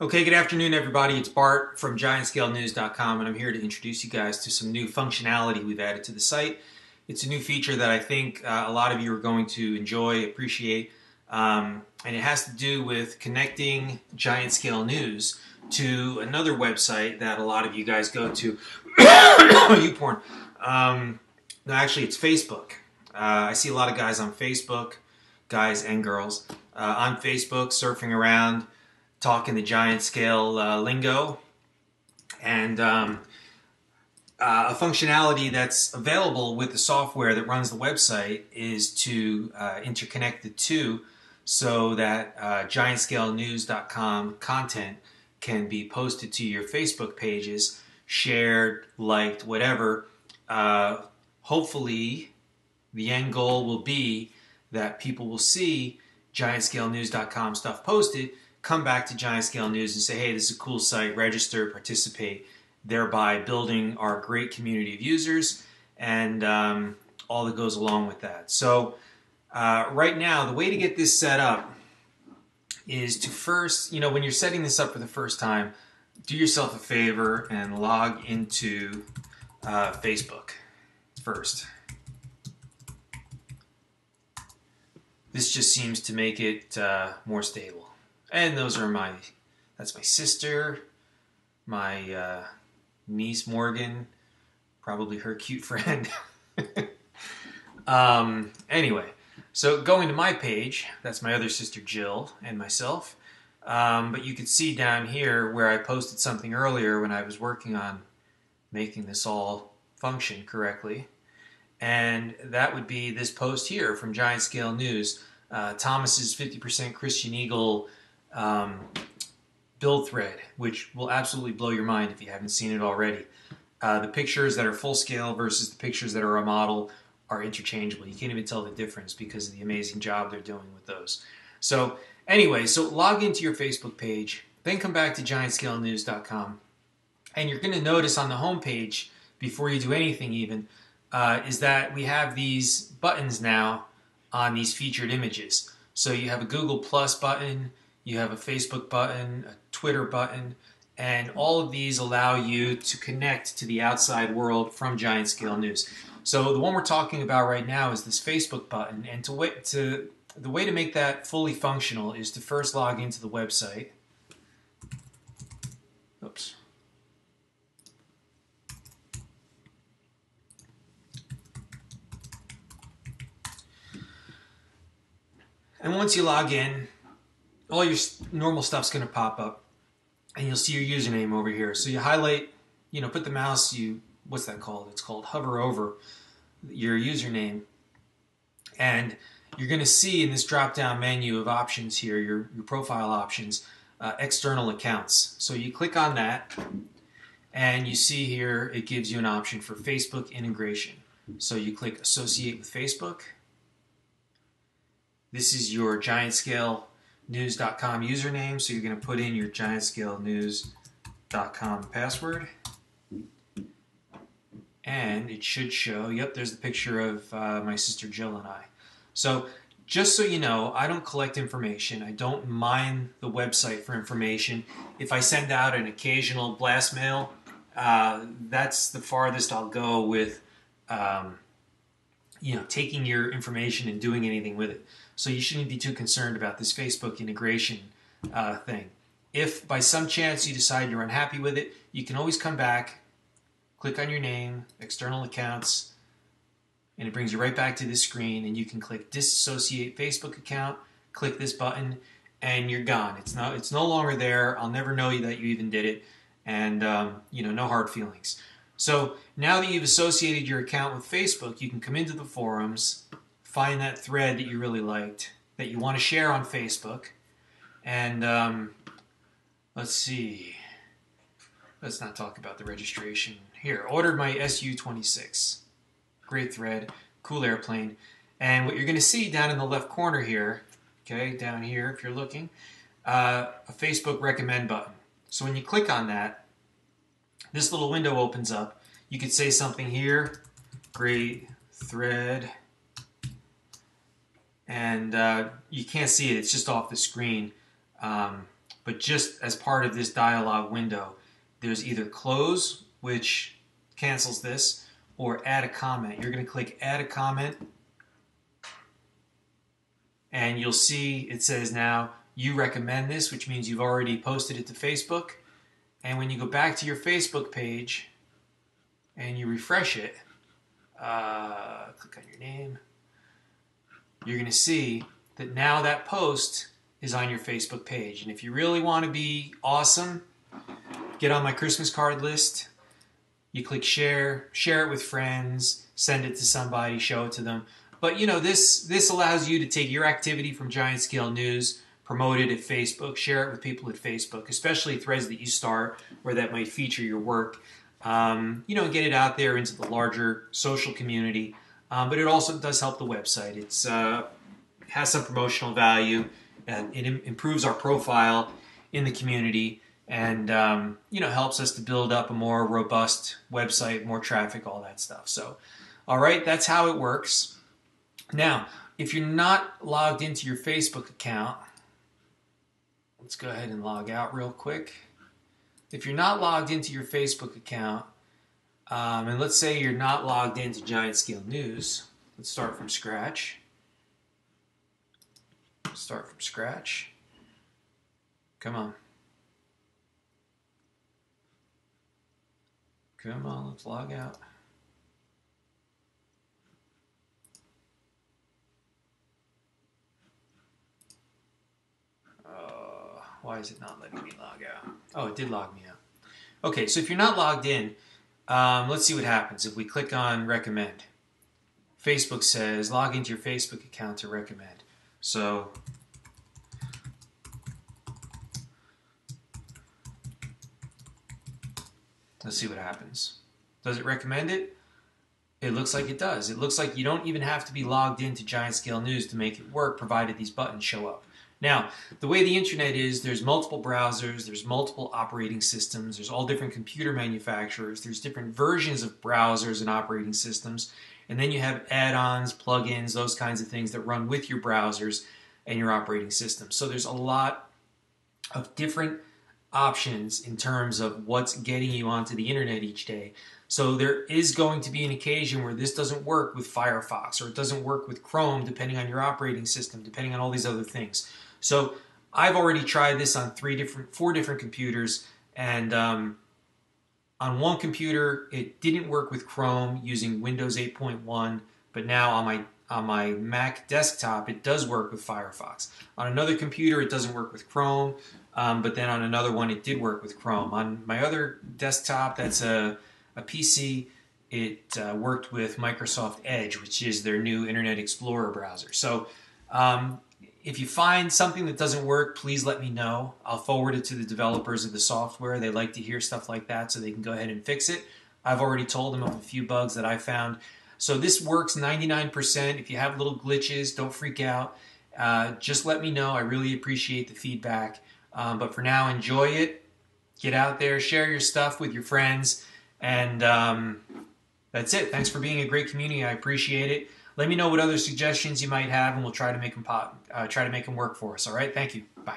Okay, good afternoon, everybody. It's Bart from GiantscaleNews.com, and I'm here to introduce you guys to some new functionality we've added to the site. It's a new feature that I think a lot of you are going to enjoy, appreciate, and it has to do with connecting Giant Scale News to another website that a lot of you guys go to. YouPorn. No, actually, it's Facebook. I see a lot of guys on Facebook, guys and girls, on Facebook surfing around, talking the giant scale lingo, and a functionality that's available with the software that runs the website is to interconnect the two so that GiantScaleNews.com content can be posted to your Facebook pages, shared, liked, whatever. Hopefully, the end goal will be that people will see GiantScaleNews.com stuff posted, come back to Giant Scale News and say, hey, this is a cool site, register, participate, thereby building our great community of users and all that goes along with that. So right now, the way to get this set up is to first, when you're setting this up for the first time, do yourself a favor and log into Facebook first. This just seems to make it more stable. And those are that's my sister, my niece Morgan, probably her cute friend. Anyway, so going to my page, that's my other sister Jill and myself. But you can see down here where I posted something earlier when I was working on making this all function correctly. And that would be this post here from Giant Scale News. Thomas's 50% Christian Eagle build thread, which will absolutely blow your mind if you haven't seen it already. The pictures that are full scale versus the pictures that are a model are interchangeable. You can't even tell the difference because of the amazing job they're doing with those. So anyway, so log into your Facebook page, then come back to GiantScaleNews.com, and you're going to notice on the home page, before you do anything even, is that we have these buttons now on these featured images. So you have a Google Plus button, you have a Facebook button, a Twitter button, and all of these allow you to connect to the outside world from Giant Scale News. So the one we're talking about right now is this Facebook button, and the way to make that fully functional is to first log into the website. Oops. And once you log in, all your normal stuff's going to pop up, and you'll see your username over here. So you highlight, put the mouse, what's that called? It's called hover over your username. And you're going to see in this drop-down menu of options here, your profile options, external accounts. So you click on that, and you see here it gives you an option for Facebook integration. So you click Associate with Facebook. This is your GiantScaleNews.com username, so you're going to put in your GiantScaleNews.com password. And it should show, yep, there's the picture of my sister Jill and I. So just so you know, I don't collect information. I don't mine the website for information. If I send out an occasional blast mail, that's the farthest I'll go with taking your information and doing anything with it. So you shouldn't be too concerned about this Facebook integration thing. If by some chance you decide you're unhappy with it, you can always come back, click on your name, external accounts, and it brings you right back to this screen, and you can click Disassociate Facebook account, click this button, and you're gone. It's no longer there. I'll never know that you even did it, and no hard feelings. So now that you've associated your account with Facebook, you can come into the forums, find that thread that you really liked, that you want to share on Facebook, and let's see. Let's not talk about the registration. Here, ordered my SU-26. Great thread, cool airplane. And what you're going to see down in the left corner here, okay, down here if you're looking, a Facebook recommend button. So when you click on that, this little window opens up. You could say something here, great thread, and you can't see it, it's just off the screen. But just as part of this dialog window, there's either close, which cancels this, or add a comment. You're going to click add a comment, and you'll see it says now you recommend this, which means you've already posted it to Facebook. And when you go back to your Facebook page and you refresh it, click on your name, you're going to see that now that post is on your Facebook page. And if you really want to be awesome, get on my Christmas card list. You click share, share it with friends, send it to somebody, show it to them. But you know, this allows you to take your activity from Giant Scale News, promote it at Facebook, share it with people at Facebook, especially threads that you start or that might feature your work. You know, get it out there into the larger social community. But it also does help the website. It's has some promotional value, and it improves our profile in the community, and you know, helps us to build up a more robust website, more traffic, all that stuff. So, all right, that's how it works. Now, if you're not logged into your Facebook account, let's go ahead and log out real quick. If you're not logged into your Facebook account, and let's say you're not logged into Giant Scale News, let's start from scratch. Start from scratch. Come on. Come on, let's log out. Why is it not letting me log out? Oh, it did log me out. Okay, so if you're not logged in, let's see what happens if we click on recommend. Facebook says log into your Facebook account to recommend. So let's see what happens. Does it recommend it? It looks like it does. It looks like you don't even have to be logged into Giant Scale News to make it work, provided these buttons show up. Now, the way the internet is, there's multiple browsers, there's multiple operating systems, there's all different computer manufacturers, there's different versions of browsers and operating systems, and then you have add-ons, plugins, those kinds of things that run with your browsers and your operating system. So there's a lot of different options in terms of what's getting you onto the internet each day. So there is going to be an occasion where this doesn't work with Firefox, or it doesn't work with Chrome, depending on your operating system, depending on all these other things. So I've already tried this on four different computers, and on one computer it didn't work with Chrome using Windows 8.1, but now on my Mac desktop it does work with Firefox. On another computer it doesn't work with Chrome, but then on another one it did work with Chrome. On my other desktop, that's a PC, it worked with Microsoft Edge, which is their new Internet Explorer browser. So if you find something that doesn't work, please let me know. I'll forward it to the developers of the software. They like to hear stuff like that so they can go ahead and fix it. I've already told them of a few bugs that I found. So this works 99%. If you have little glitches, don't freak out. Just let me know. I really appreciate the feedback. But for now, enjoy it. Get out there, share your stuff with your friends. And that's it. Thanks for being a great community. I appreciate it. Let me know what other suggestions you might have, and we'll try to make them work for us. All right? Thank you. Bye.